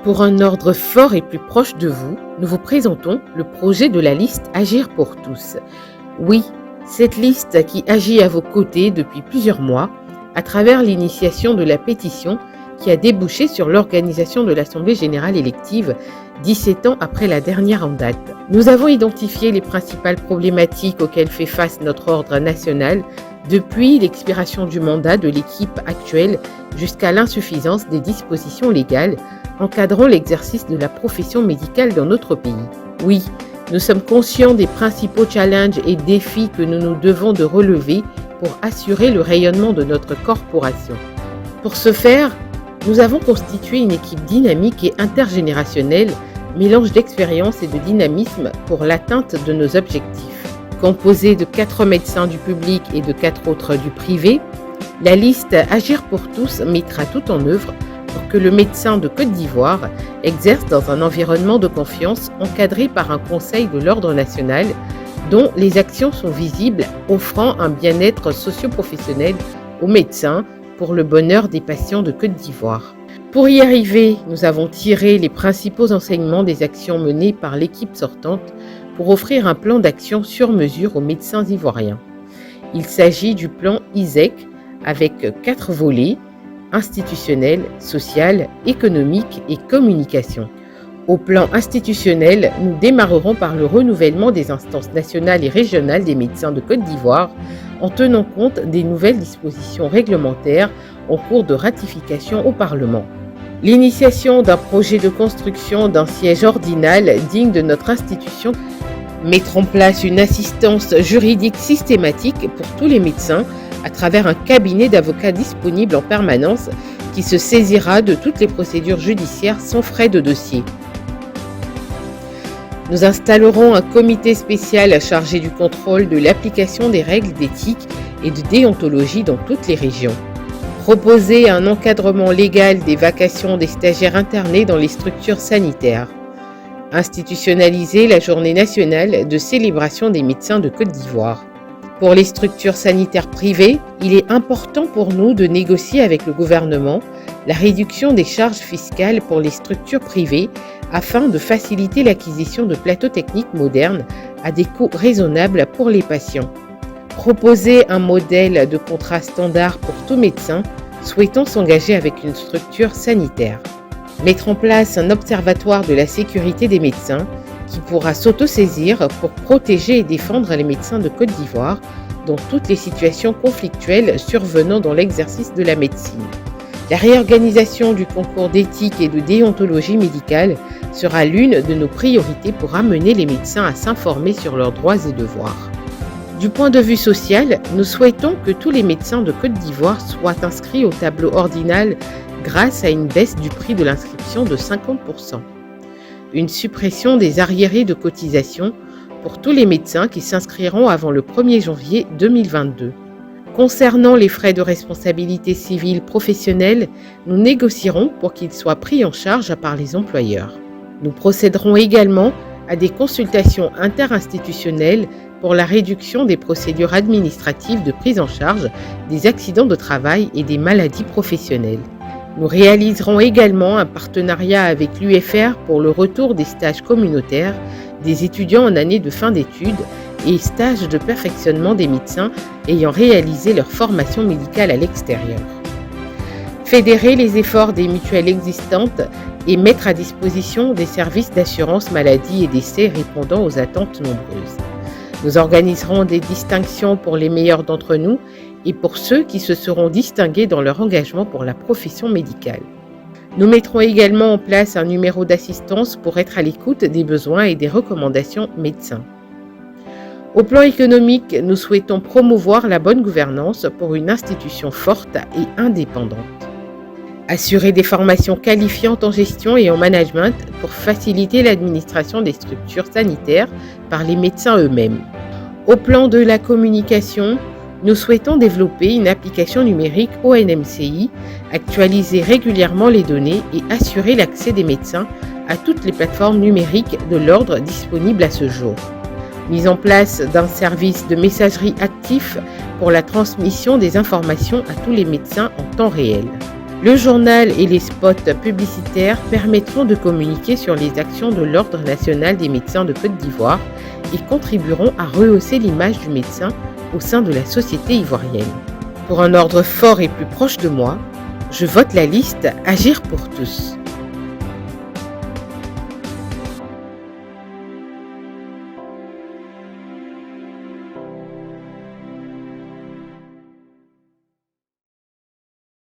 Pour un ordre fort et plus proche de vous, nous vous présentons le projet de la liste Agir pour tous. Oui, cette liste qui agit à vos côtés depuis plusieurs mois à travers l'initiation de la pétition qui a débouché sur l'organisation de l'Assemblée générale élective 17 ans après la dernière en date. Nous avons identifié les principales problématiques auxquelles fait face notre ordre national depuis l'expiration du mandat de l'équipe actuelle jusqu'à l'insuffisance des dispositions légales encadrant l'exercice de la profession médicale dans notre pays. Oui, nous sommes conscients des principaux challenges et défis que nous nous devons de relever pour assurer le rayonnement de notre corporation. Pour ce faire, nous avons constitué une équipe dynamique et intergénérationnelle, mélange d'expérience et de dynamisme pour l'atteinte de nos objectifs. Composée de 4 médecins du public et de 4 autres du privé, la liste Agir pour tous mettra tout en œuvre pour que le médecin de Côte d'Ivoire exerce dans un environnement de confiance encadré par un conseil de l'ordre national dont les actions sont visibles, offrant un bien-être socio-professionnel aux médecins pour le bonheur des patients de Côte d'Ivoire. Pour y arriver, nous avons tiré les principaux enseignements des actions menées par l'équipe sortante pour offrir un plan d'action sur mesure aux médecins ivoiriens. Il s'agit du plan ISEC avec 4 volets: institutionnel, social, économique et communication. Au plan institutionnel, nous démarrerons par le renouvellement des instances nationales et régionales des médecins de Côte d'Ivoire en tenant compte des nouvelles dispositions réglementaires en cours de ratification au Parlement. L'initiation d'un projet de construction d'un siège ordinal digne de notre institution, mettre en place une assistance juridique systématique pour tous les médecins à travers un cabinet d'avocats disponible en permanence qui se saisira de toutes les procédures judiciaires sans frais de dossier. Nous installerons un comité spécial chargé du contrôle de l'application des règles d'éthique et de déontologie dans toutes les régions. Proposer un encadrement légal des vacations des stagiaires internés dans les structures sanitaires. Institutionnaliser la journée nationale de célébration des médecins de Côte d'Ivoire. Pour les structures sanitaires privées, il est important pour nous de négocier avec le gouvernement la réduction des charges fiscales pour les structures privées afin de faciliter l'acquisition de plateaux techniques modernes à des coûts raisonnables pour les patients. Proposer un modèle de contrat standard pour tout médecin souhaitant s'engager avec une structure sanitaire. Mettre en place un observatoire de la sécurité des médecins qui pourra s'autosaisir pour protéger et défendre les médecins de Côte d'Ivoire dans toutes les situations conflictuelles survenant dans l'exercice de la médecine. La réorganisation du concours d'éthique et de déontologie médicale sera l'une de nos priorités pour amener les médecins à s'informer sur leurs droits et devoirs. Du point de vue social, nous souhaitons que tous les médecins de Côte d'Ivoire soient inscrits au tableau ordinal grâce à une baisse du prix de l'inscription de 50%. Une suppression des arriérés de cotisation pour tous les médecins qui s'inscriront avant le 1er janvier 2022. Concernant les frais de responsabilité civile professionnelle, nous négocierons pour qu'ils soient pris en charge par les employeurs. Nous procéderons également à des consultations interinstitutionnelles pour la réduction des procédures administratives de prise en charge des accidents de travail et des maladies professionnelles. Nous réaliserons également un partenariat avec l'UFR pour le retour des stages communautaires des étudiants en année de fin d'études et stages de perfectionnement des médecins ayant réalisé leur formation médicale à l'extérieur. Fédérer les efforts des mutuelles existantes et mettre à disposition des services d'assurance maladie et décès répondant aux attentes nombreuses. Nous organiserons des distinctions pour les meilleurs d'entre nous et pour ceux qui se seront distingués dans leur engagement pour la profession médicale. Nous mettrons également en place un numéro d'assistance pour être à l'écoute des besoins et des recommandations médecins. Au plan économique, nous souhaitons promouvoir la bonne gouvernance pour une institution forte et indépendante. Assurer des formations qualifiantes en gestion et en management pour faciliter l'administration des structures sanitaires par les médecins eux-mêmes. Au plan de la communication, nous souhaitons développer une application numérique ONMCI, actualiser régulièrement les données et assurer l'accès des médecins à toutes les plateformes numériques de l'ordre disponibles à ce jour. Mise en place d'un service de messagerie actif pour la transmission des informations à tous les médecins en temps réel. Le journal et les spots publicitaires permettront de communiquer sur les actions de l'Ordre national des médecins de Côte d'Ivoire et contribueront à rehausser l'image du médecin au sein de la société ivoirienne. Pour un ordre fort et plus proche de moi, je vote la liste Agir pour tous.